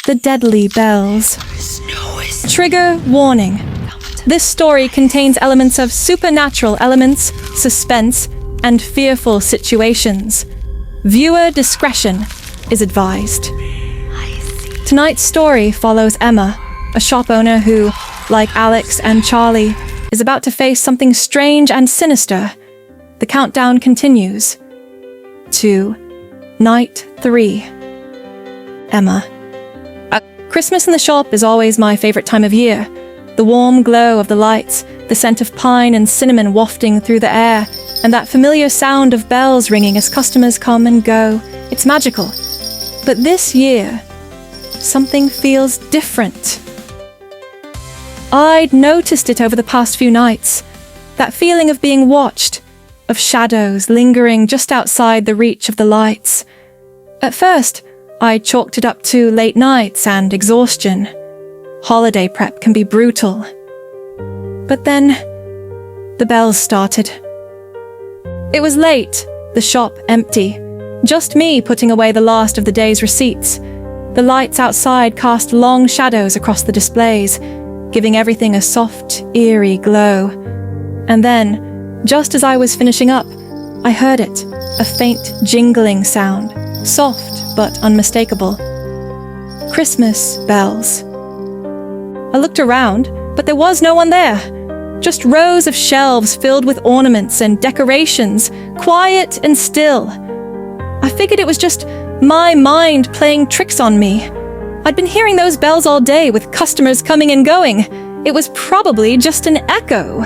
The deadly bells. Trigger warning. This story contains elements of supernatural elements, suspense, and fearful situations. Viewer discretion is advised. Tonight's story follows Emma, a shop owner who, like Alex and Charlie, is about to face something strange and sinister. The countdown continues to Night 3. Emma. Christmas in the shop is always my favorite time of year. The warm glow of the lights, the scent of pine and cinnamon wafting through the air, and that familiar sound of bells ringing as customers come and go. It's magical. But this year, something feels different. I'd noticed it over the past few nights. That feeling of being watched, of shadows lingering just outside the reach of the lights. At first, I chalked it up to late nights and exhaustion. Holiday prep can be brutal. But then, the bells started. It was late, the shop empty. Just me putting away the last of the day's receipts. The lights outside cast long shadows across the displays, giving everything a soft, eerie glow. And then, just as I was finishing up, I heard it, a faint jingling sound, soft but unmistakable. Christmas bells. I looked around, but there was no one there. Just rows of shelves filled with ornaments and decorations, quiet and still. I figured it was just my mind playing tricks on me. I'd been hearing those bells all day with customers coming and going. It was probably just an echo.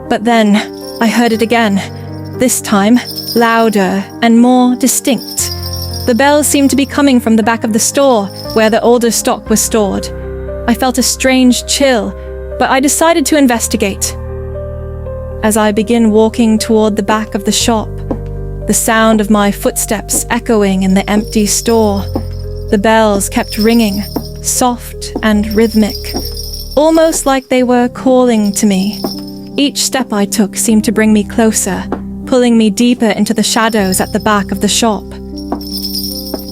But then I heard it again, this time louder and more distinct. The bells seemed to be coming from the back of the store, where the older stock was stored. I felt a strange chill, but I decided to investigate. As I begin walking toward the back of the shop, the sound of my footsteps echoing in the empty store, the bells kept ringing, soft and rhythmic, almost like they were calling to me. Each step I took seemed to bring me closer, pulling me deeper into the shadows at the back of the shop.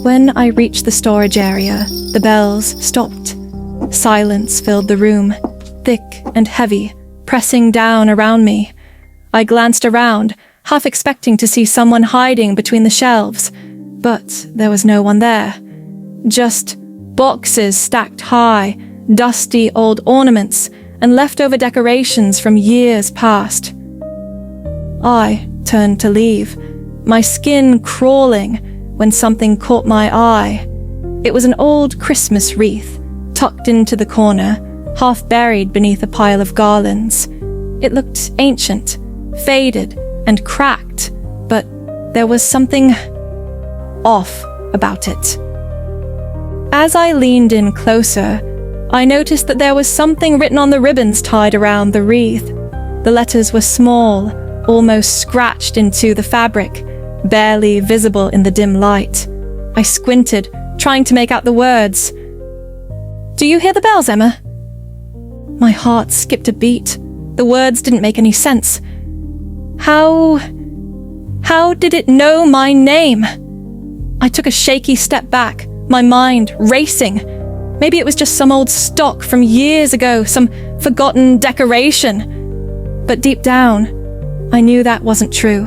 When I reached the storage area, the bells stopped. Silence filled the room, thick and heavy, pressing down around me. I glanced around, half expecting to see someone hiding between the shelves, but there was no one there. Just boxes stacked high, dusty old ornaments, and leftover decorations from years past. I turned to leave, my skin crawling, when something caught my eye. It was an old Christmas wreath, tucked into the corner, half buried beneath a pile of garlands. It looked ancient, faded, and cracked, but there was something off about it. As I leaned in closer, I noticed that there was something written on the ribbons tied around the wreath. The letters were small, almost scratched into the fabric, barely visible in the dim light. I squinted, trying to make out the words. "Do you hear the bells, Emma?" My heart skipped a beat. The words didn't make any sense. How did it know my name? I took a shaky step back, my mind racing. Maybe it was just some old stock from years ago, some forgotten decoration. But deep down, I knew that wasn't true.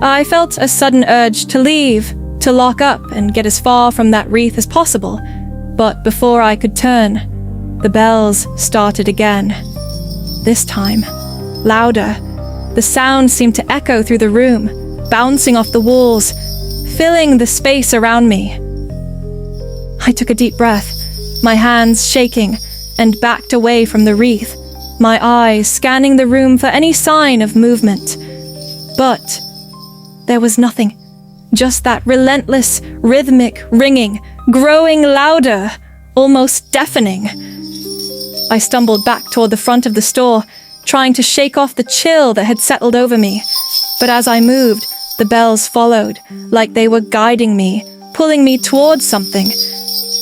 I felt a sudden urge to leave, to lock up and get as far from that wreath as possible. But before I could turn, the bells started again. This time, louder. The sound seemed to echo through the room, bouncing off the walls, filling the space around me. I took a deep breath, my hands shaking, and backed away from the wreath, my eyes scanning the room for any sign of movement. But there was nothing, just that relentless, rhythmic ringing, growing louder, almost deafening. I stumbled back toward the front of the store, trying to shake off the chill that had settled over me. But as I moved, the bells followed, like they were guiding me, pulling me towards something.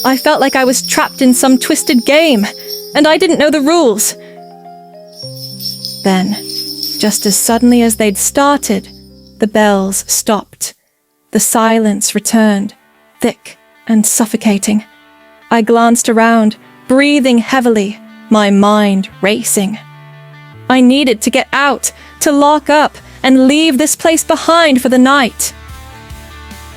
I felt like I was trapped in some twisted game, and I didn't know the rules. Then, just as suddenly as they'd started, the bells stopped. The silence returned, thick and suffocating. I glanced around, breathing heavily, my mind racing. I needed to get out, to lock up, and leave this place behind for the night.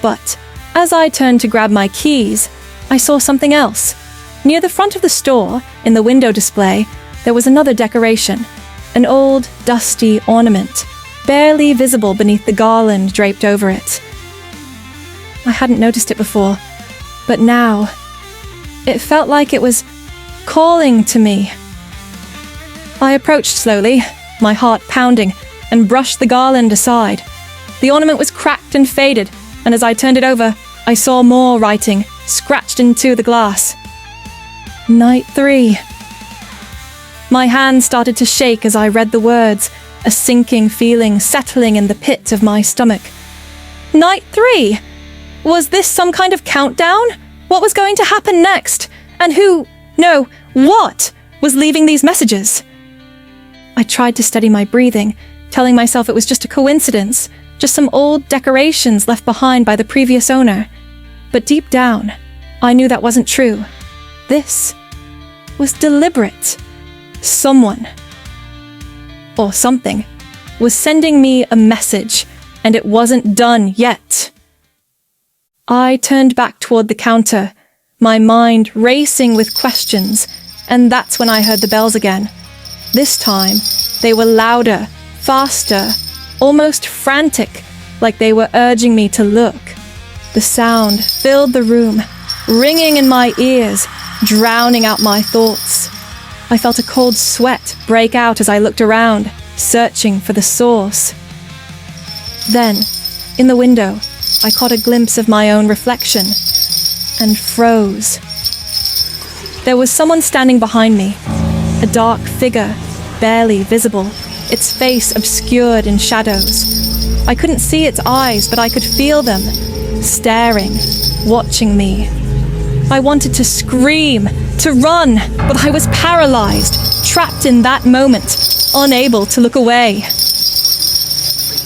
But as I turned to grab my keys, I saw something else. Near the front of the store, in the window display, there was another decoration, an old, dusty ornament, barely visible beneath the garland draped over it. I hadn't noticed it before, but now, it felt like it was calling to me. I approached slowly, my heart pounding, and brushed the garland aside. The ornament was cracked and faded, and as I turned it over, I saw more writing, scratched into the glass. Night 3. My hand started to shake as I read the words, a sinking feeling settling in the pit of my stomach. Night 3! Was this some kind of countdown? What was going to happen next? And what was leaving these messages? I tried to steady my breathing, telling myself it was just a coincidence, just some old decorations left behind by the previous owner. But deep down, I knew that wasn't true. This was deliberate. Someone, or something, was sending me a message, and it wasn't done yet. I turned back toward the counter, my mind racing with questions, and that's when I heard the bells again. This time, they were louder, faster, almost frantic, like they were urging me to look. The sound filled the room, ringing in my ears, drowning out my thoughts. I felt a cold sweat break out as I looked around, searching for the source. Then, in the window, I caught a glimpse of my own reflection, and froze. There was someone standing behind me, a dark figure, barely visible, its face obscured in shadows. I couldn't see its eyes, but I could feel them, staring, watching me. I wanted to scream, to run, but I was paralyzed, trapped in that moment, unable to look away.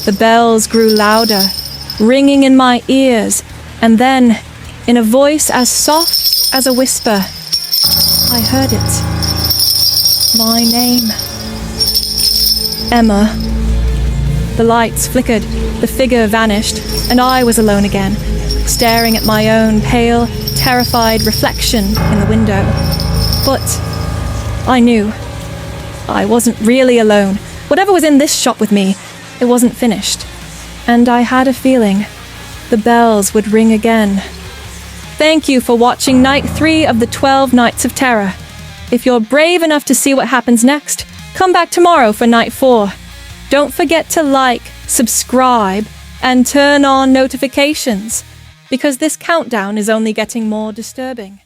The bells grew louder, ringing in my ears, and then, in a voice as soft as a whisper, I heard it. My name. Emma. The lights flickered, the figure vanished, and I was alone again, staring at my own pale, terrified reflection in the window. But I knew I wasn't really alone. Whatever was in this shop with me, it wasn't finished. And I had a feeling the bells would ring again. Thank you for watching Night 3 of the 12 Nights of Terror. If you're brave enough to see what happens next, come back tomorrow for Night 4. Don't forget to like, subscribe, and turn on notifications, because this countdown is only getting more disturbing.